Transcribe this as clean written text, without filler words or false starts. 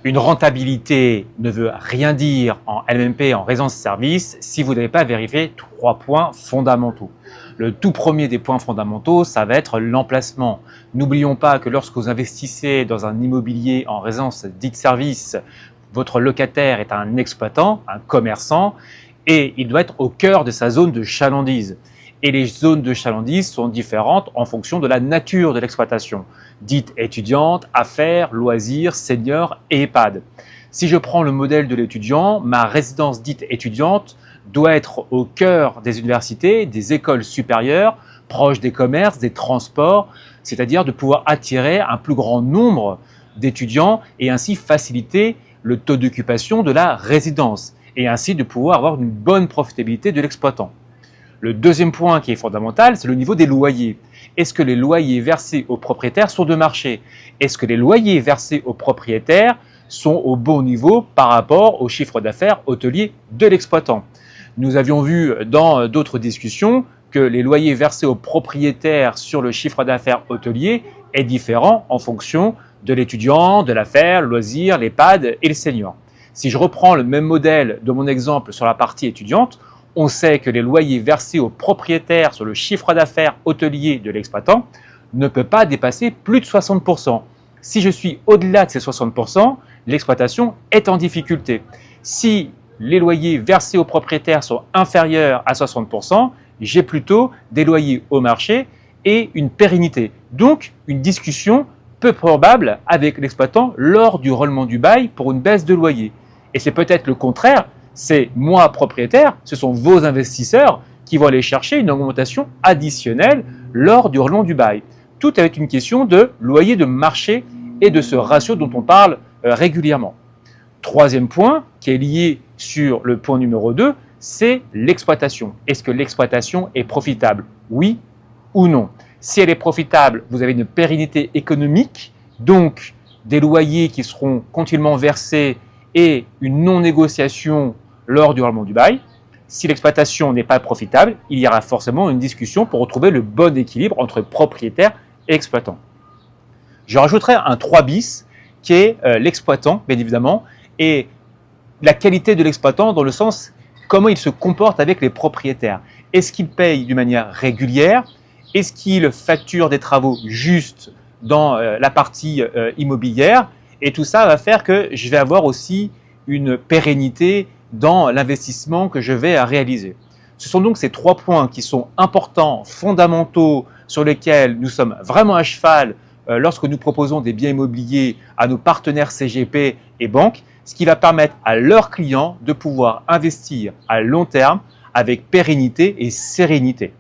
Une rentabilité ne veut rien dire en LMNP, en résidence-service, si vous n'avez pas vérifié 3 points fondamentaux. Le tout premier des points fondamentaux, ça va être l'emplacement. N'oublions pas que lorsque vous investissez dans un immobilier en résidence dite service, votre locataire est un exploitant, un commerçant, et il doit être au cœur de sa zone de chalandise. Et les zones de chalandise sont différentes en fonction de la nature de l'exploitation, dite étudiante, affaires, loisirs, seniors et EHPAD. Si je prends le modèle de l'étudiant, ma résidence dite étudiante doit être au cœur des universités, des écoles supérieures, proche des commerces, des transports, c'est-à-dire de pouvoir attirer un plus grand nombre d'étudiants et ainsi faciliter le taux d'occupation de la résidence et ainsi de pouvoir avoir une bonne profitabilité de l'exploitant. Le deuxième point qui est fondamental, c'est le niveau des loyers. Est-ce que les loyers versés aux propriétaires sont de marché? Est-ce que les loyers versés aux propriétaires sont au bon niveau par rapport au chiffre d'affaires hôtelier de l'exploitant? Nous avions vu dans d'autres discussions que les loyers versés aux propriétaires sur le chiffre d'affaires hôtelier est différent en fonction de l'étudiant, de l'affaire, le loisir, l'EHPAD et le senior. Si je reprends le même modèle de mon exemple sur la partie étudiante, on sait que les loyers versés aux propriétaires sur le chiffre d'affaires hôtelier de l'exploitant ne peut pas dépasser plus de 60%. Si je suis au-delà de ces 60%, l'exploitation est en difficulté. Si les loyers versés aux propriétaires sont inférieurs à 60%, j'ai plutôt des loyers au marché et une pérennité. Donc, une discussion peu probable avec l'exploitant lors du règlement du bail pour une baisse de loyer. Et c'est peut-être le contraire. C'est moi propriétaire, ce sont vos investisseurs qui vont aller chercher une augmentation additionnelle lors du règlement du bail. Tout est une question de loyer de marché et de ce ratio dont on parle régulièrement. Troisième point qui est lié sur le point numéro 2, c'est l'exploitation. Est-ce que l'exploitation est profitable? Oui ou non? Si elle est profitable, vous avez une pérennité économique, donc des loyers qui seront continuellement versés et une non-négociation lors du règlement du bail. Si l'exploitation n'est pas profitable, il y aura forcément une discussion pour retrouver le bon équilibre entre propriétaire et exploitant. Je rajouterai un 3 bis qui est l'exploitant, bien évidemment, et la qualité de l'exploitant dans le sens comment il se comporte avec les propriétaires. Est-ce qu'il paye d'une manière régulière? Est-ce qu'il facture des travaux justes dans la partie immobilière? Et tout ça va faire que je vais avoir aussi une pérennité dans l'investissement que je vais réaliser. Ce sont donc ces 3 points qui sont importants, fondamentaux, sur lesquels nous sommes vraiment à cheval lorsque nous proposons des biens immobiliers à nos partenaires CGP et banques, ce qui va permettre à leurs clients de pouvoir investir à long terme avec pérennité et sérénité.